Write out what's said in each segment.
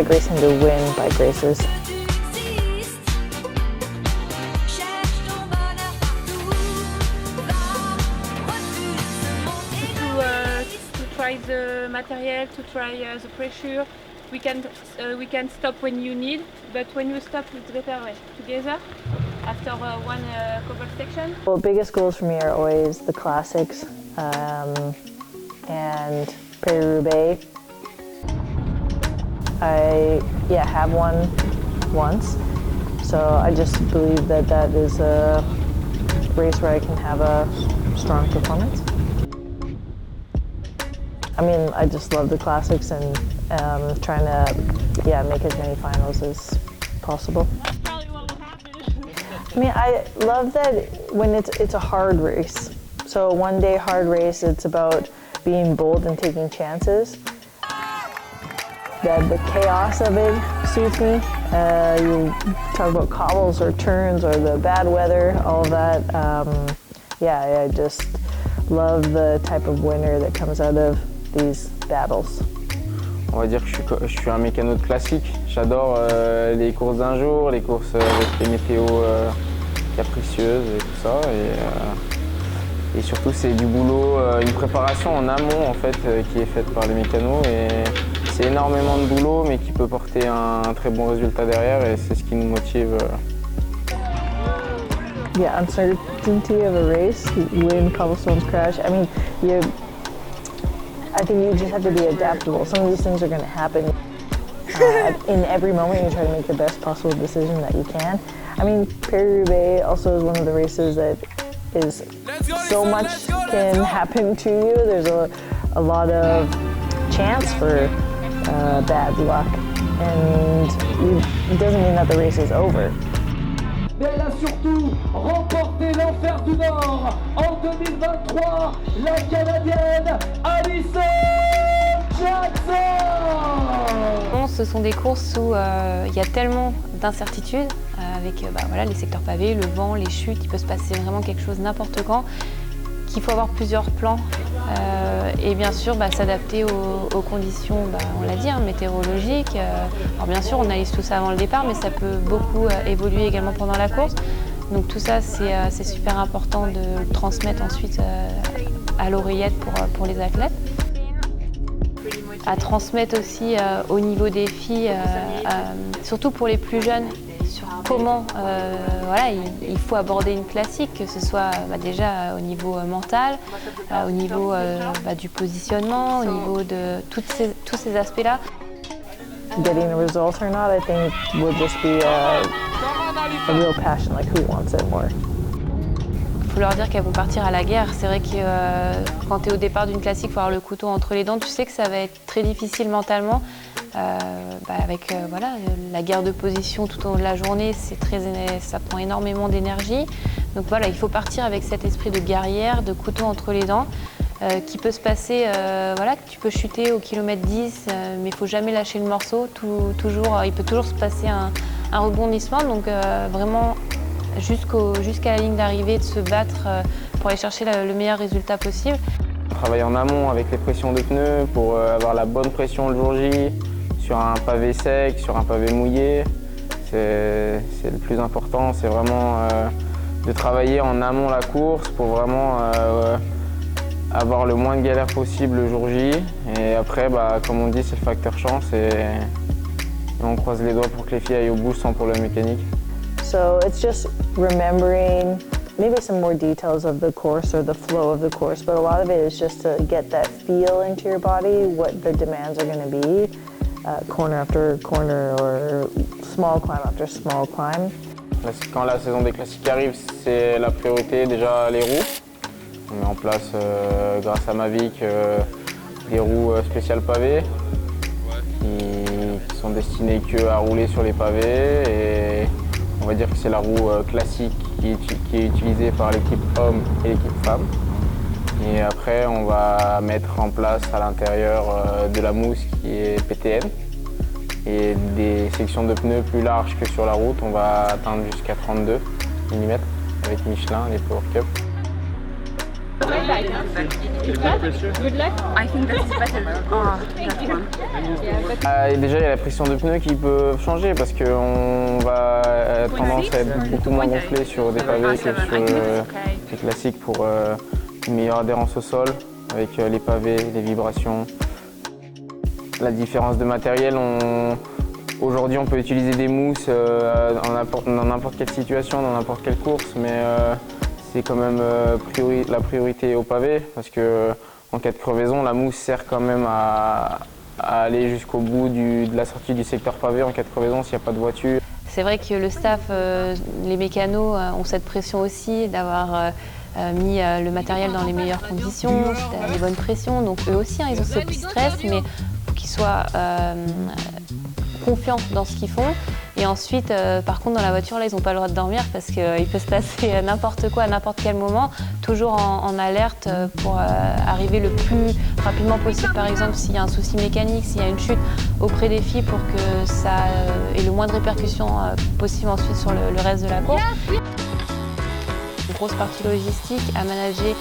bike racing to win bike races. To try the material, to try the pressure. We can stop when you need, but when you stop, it's better together after one couple section. Well, biggest goals for me are always the classics and Paris-Roubaix. I have won once, so I just believe that that is a race where I can have a strong performance. I mean, I just love the classics and trying to make as many finals as possible. That's probably what will happen. I mean, I love that when it's a hard race. So one day hard race, it's about being bold and taking chances. The chaos of it suits me. You talk about cobbles or turns or the bad weather, all of that. I just love the type of winner that comes out of these battles. On va dire que je suis un mécano de classique. J'adore les courses d'un jour, les courses avec les météos capricieuses et tout ça. Et surtout, c'est du boulot, une préparation en amont en fait, qui est faite par les mécanos. Et c'est énormément de boulot, mais qui peut porter un très bon résultat derrière. Et c'est ce qui nous motive. Yeah, uncertainty of a race, wind, cobblestones, crash. I mean, I think you just have to be adaptable. Some of these things are going to happen. In every moment, you try to make the best possible decision that you can. I mean, Paris-Roubaix also is one of the races that is so much can happen to you. There's a lot of chance for bad luck, and it doesn't mean that the race is over. Mais elle a surtout remporté l'Enfer du Nord en 2023, la Canadienne Alison Jackson. Ce sont des courses où il y a tellement d'incertitudes avec les secteurs pavés, le vent, les chutes, il peut se passer vraiment quelque chose n'importe quand, qu'il faut avoir plusieurs plans et bien sûr s'adapter aux conditions, on l'a dit, météorologiques. Alors bien sûr, on analyse tout ça avant le départ, mais ça peut beaucoup évoluer également pendant la course. Donc tout ça, c'est super important de le transmettre ensuite à l'oreillette pour les athlètes. À transmettre aussi au niveau des filles, surtout pour les plus jeunes, sur comment il faut aborder une classique, que ce soit déjà au niveau mental, au niveau du positionnement, au niveau de tous ces aspects-là. Getting a result or not, I think will just be a real passion, like who wants it more. Il faut leur dire qu'elles vont partir à la guerre. C'est vrai que quand tu es au départ d'une classique, il faut avoir le couteau entre les dents. Tu sais que ça va être très difficile mentalement. Avec la guerre de position tout au long de la journée, ça prend énormément d'énergie. Donc voilà, il faut partir avec cet esprit de guerrière, de couteau entre les dents, qui peut se passer, que tu peux chuter au kilomètre 10, mais il ne faut jamais lâcher le morceau. Il peut toujours se passer un rebondissement. Donc vraiment, jusqu'à la ligne d'arrivée, de se battre pour aller chercher le meilleur résultat possible. On travaille en amont avec les pressions de pneus pour avoir la bonne pression le jour J, sur un pavé sec, sur un pavé mouillé. C'est le plus important, c'est vraiment de travailler en amont la course pour vraiment avoir le moins de galères possible le jour J. Et après, comme on dit, c'est le facteur chance et on croise les doigts pour que les filles aillent au bout sans problème mécanique. So it's just remembering maybe some more details of the course or the flow of the course, but a lot of it is just to get that feel into your body, what the demands are going to be, corner after corner or small climb after small climb. Quand la saison des classiques arrive, c'est la priorité déjà les roues. On met en place, grâce à Mavic, des roues spéciales pavées qui sont destinées à rouler sur les pavés. Et on va dire que c'est la roue classique qui est utilisée par l'équipe homme et l'équipe femme. Et après, on va mettre en place à l'intérieur de la mousse qui est PTN et des sections de pneus plus larges que sur la route. On va atteindre jusqu'à 32 mm avec Michelin, les Power Cup. Déjà, il y a la pression de pneus qui peut changer parce qu'on va tendance à être beaucoup moins gonflé sur des pavés que sur les classiques pour une meilleure adhérence au sol avec les pavés, les vibrations. La différence de matériel, aujourd'hui on peut utiliser des mousses dans n'importe quelle situation, dans n'importe quelle course, mais c'est quand même la priorité au pavé parce que en cas de crevaison, la mousse sert quand même à aller jusqu'au bout de la sortie du secteur pavé en cas de crevaison s'il n'y a pas de voiture. C'est vrai que le staff, les mécanos ont cette pression aussi d'avoir mis le matériel dans les meilleures conditions, les bonnes pressions. Donc eux aussi, ils ont ce petit stress, mais faut qu'ils soient confiants dans ce qu'ils font. Et ensuite, par contre, dans la voiture, là, ils n'ont pas le droit de dormir parce qu'il peut se passer n'importe quoi à n'importe quel moment, toujours en alerte pour arriver le plus rapidement possible. Par exemple, s'il y a un souci mécanique, s'il y a une chute auprès des filles pour que ça ait le moins de répercussions possible ensuite sur le reste de la course. Une grosse partie logistique à manager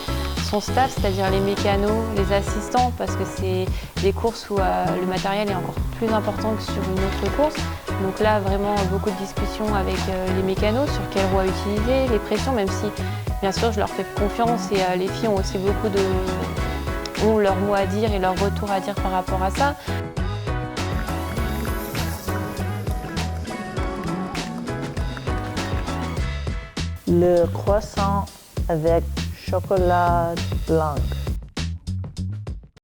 son staff, c'est-à-dire les mécanos, les assistants, parce que c'est des courses où le matériel est encore plus important que sur une autre course. Donc là, vraiment beaucoup de discussions avec les mécanos sur quelle roue utiliser, les pressions, même si bien sûr je leur fais confiance et les filles ont aussi ont leur mot à dire et leur retour à dire par rapport à ça. Le croissant avec chocolat blanc.